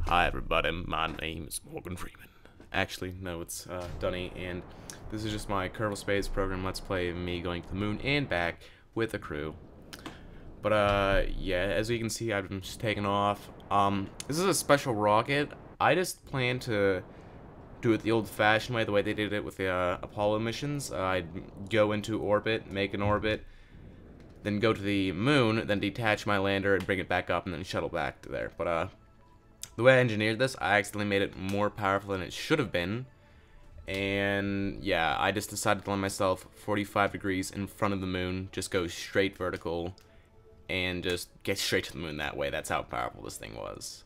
Hi everybody, my name is Morgan Freeman. Actually, no, it's Dunny, and this is just my Kerbal Space program Let's Play of me going to the moon and back with a crew. But yeah, as you can see, I've been just taking off. This is a special rocket. I just plan to do it the old-fashioned way, the way they did it with the Apollo missions. I'd go into orbit, make an orbit, then go to the moon, then detach my lander and bring it back up, and then shuttle back to there. But the way I engineered this, I accidentally made it more powerful than it should have been. And yeah, I just decided to land myself 45 degrees in front of the moon, just go straight vertical, and just get straight to the moon that way. That's how powerful this thing was.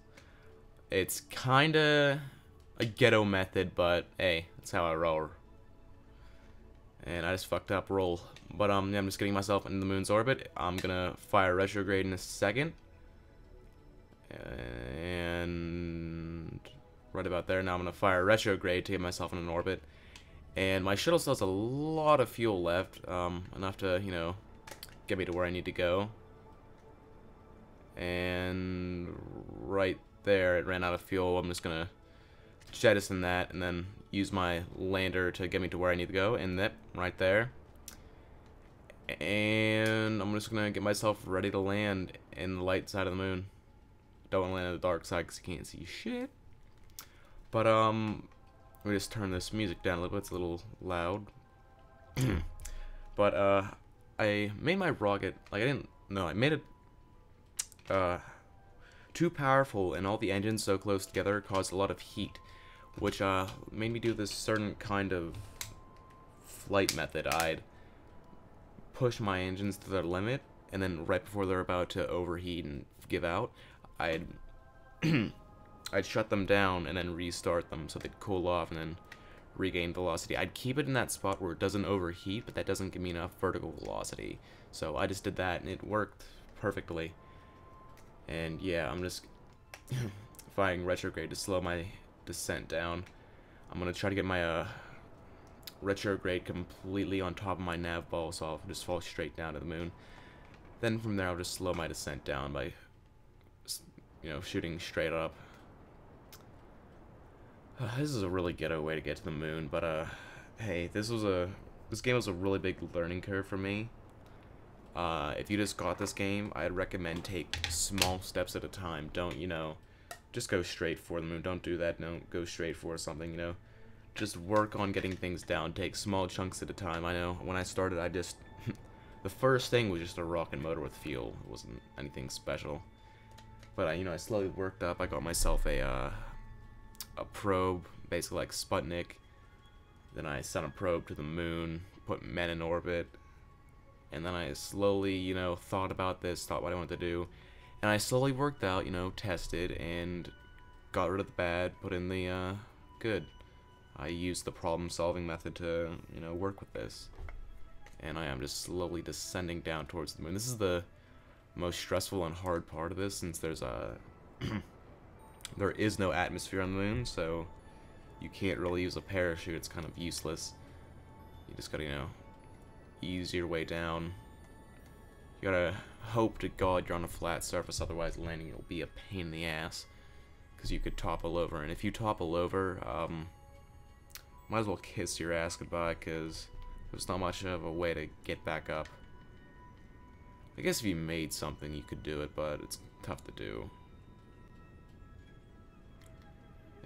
It's kinda a ghetto method, but hey, that's how I roll. And I just fucked up roll. But yeah, I'm just getting myself into the moon's orbit. I'm gonna fire retrograde in a second. And right about there, now I'm going to fire retrograde to get myself in an orbit. And my shuttle still has a lot of fuel left, enough to, you know, get me to where I need to go. And right there, it ran out of fuel. I'm just going to jettison that and then use my lander to get me to where I need to go. And that, right there. And I'm just going to get myself ready to land in the light side of the moon. Don't want to land on the dark side because you can't see shit. But let me just turn this music down a little bit. It's a little loud. But I made my rocket, like, I made it too powerful, and all the engines so close together caused a lot of heat, which made me do this certain kind of flight method. I'd push my engines to their limit, and then right before they're about to overheat and give out, I'd I'd shut them down and then restart them so they'd cool off and then regain velocity. I'd keep it in that spot where it doesn't overheat, but that doesn't give me enough vertical velocity. So I just did that and it worked perfectly. And yeah, I'm just firing retrograde to slow my descent down. I'm gonna try to get my retrograde completely on top of my nav ball, so I'll just fall straight down to the moon. Then from there I'll just slow my descent down by, you know, shooting straight up. This is a really ghetto way to get to the moon, but hey, this game was a really big learning curve for me. If you just got this game, I'd recommend take small steps at a time. Don't, you know, just go straight for the moon. Don't do that. Don't go straight for something, you know. Just work on getting things down. Take small chunks at a time. I know when I started, I just the first thing was just a rocket motor with fuel. It wasn't anything special. But you know, I slowly worked up. I got myself a probe, basically like Sputnik. Then I sent a probe to the moon, put men in orbit, and then I slowly, you know, thought about this, thought what I wanted to do, and I slowly worked out, you know, tested, and got rid of the bad, put in the good. I used the problem-solving method to, you know, work with this, and I am just slowly descending down towards the moon. This is the most stressful and hard part of this, since there's a there is no atmosphere on the moon, so you can't really use a parachute. It's kind of useless. You just gotta, you know, ease your way down. You gotta hope to God you're on a flat surface, otherwise landing will be a pain in the ass, because you could topple over, and if you topple over, might as well kiss your ass goodbye, because there's not much of a way to get back up. I guess if you made something you could do it, but it's tough to do.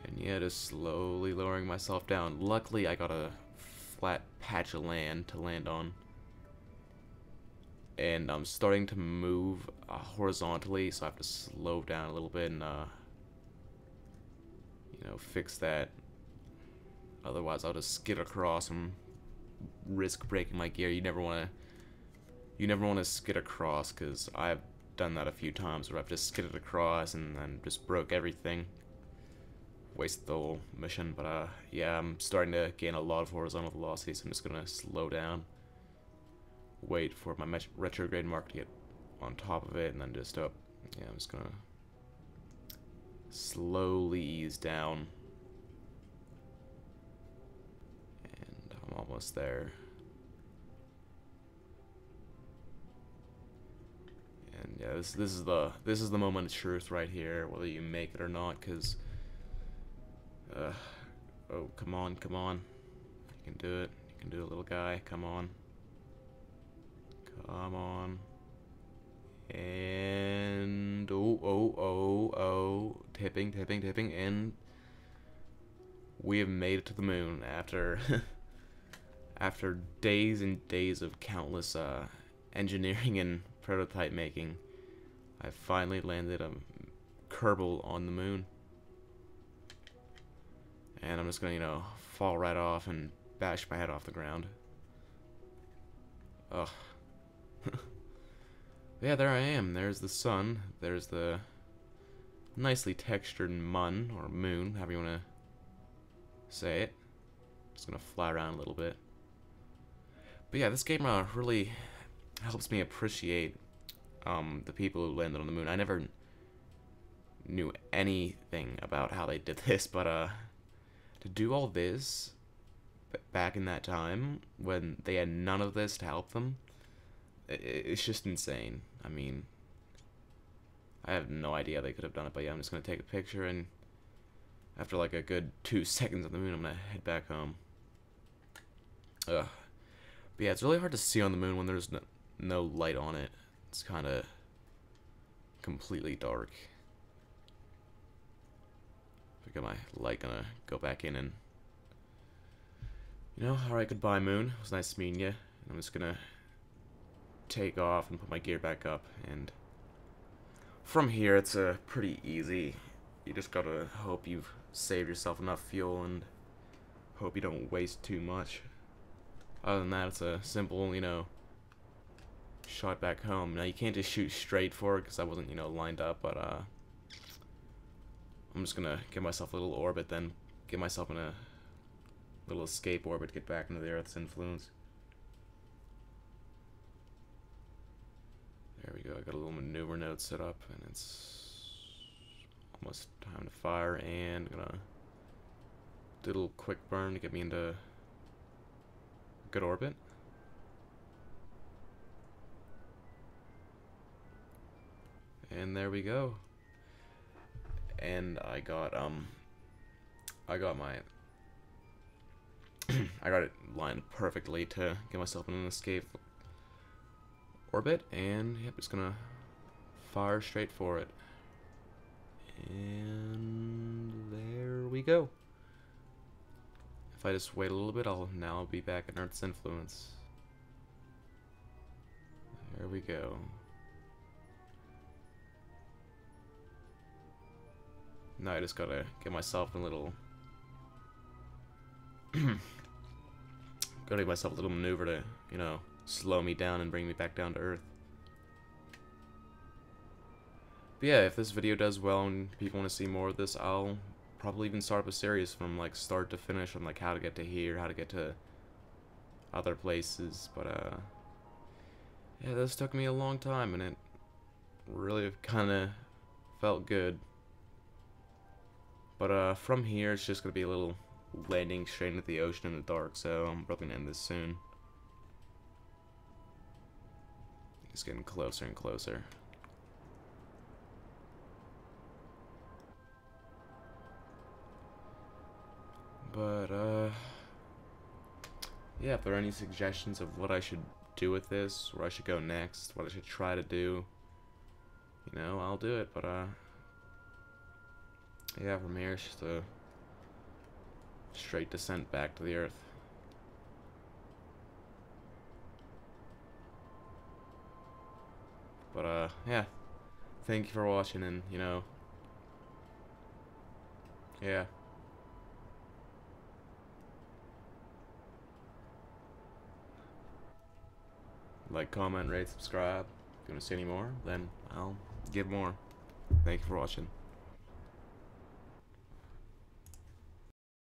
And yeah, just slowly lowering myself down. Luckily, I got a flat patch of land to land on. And I'm starting to move horizontally, so I have to slow down a little bit and, you know, fix that. Otherwise, I'll just skid across and risk breaking my gear. You never want to skid across, because I've done that a few times where I've just skidded across and then just broke everything. Wasted the whole mission, but yeah, I'm starting to gain a lot of horizontal velocity, so I'm just gonna slow down, wait for my retrograde mark to get on top of it, and then just up. Yeah, I'm just gonna slowly ease down, and I'm almost there. And Yeah, this is the moment of truth right here, whether you make it or not, cause oh, come on, come on. You can do it. You can do it, little guy. Come on. Come on. And oh, tipping, tipping, tipping, and we have made it to the moon after after days and days of countless engineering and prototype making. I finally landed a Kerbal on the moon. And I'm just gonna, you know, fall right off and bash my head off the ground. Ugh. Yeah, there I am. There's the sun. There's the nicely textured mun, or moon, however you want to say it. Just gonna fly around a little bit. But yeah, this game really helps me appreciate the people who landed on the moon. I never knew anything about how they did this, but to do all this back in that time when they had none of this to help them, it's just insane. I mean, I have no idea they could have done it, but yeah, I'm just gonna take a picture, and after like a good 2 seconds on the moon, I'm gonna head back home. Ugh. But yeah, it's really hard to see on the moon when there's no light on it. It's kind of completely dark. I got my light gonna go back in and, you know, alright, goodbye moon. It was nice meeting you. I'm just gonna take off and put my gear back up, and from here it's pretty easy. You just gotta hope you've saved yourself enough fuel and hope you don't waste too much. Other than that, it's a simple, you know, shot back home. Now you can't just shoot straight for it because I wasn't, you know, lined up, but I'm just gonna give myself a little orbit, then get myself in a little escape orbit, get back into the Earth's influence. There we go. I got a little maneuver node set up, and it's almost time to fire, and I'm gonna do a little quick burn to get me into a good orbit. And there we go. And I got my I got it lined perfectly to get myself in an escape orbit, and yep, just gonna fire straight for it. And there we go. If I just wait a little bit, I'll now be back in Earth's influence. There we go. Now I just gotta get myself a little gotta give myself a little maneuver to, you know, slow me down and bring me back down to Earth. But yeah, if this video does well and people want to see more of this, I'll probably even start up a series from like start to finish on like how to get to here, how to get to other places. But yeah, this took me a long time, and it really kind of felt good. But from here, it's just gonna be a little landing straight into the ocean in the dark, so I'm probably gonna end this soon. It's getting closer and closer. But yeah, if there are any suggestions of what I should do with this, where I should go next, what I should try to do, you know, I'll do it. But yeah, from here it's just a straight descent back to the Earth. But yeah, thank you for watching, and you know, yeah. Like, comment, rate, subscribe. If you want to see any more, then I'll give more. Thank you for watching.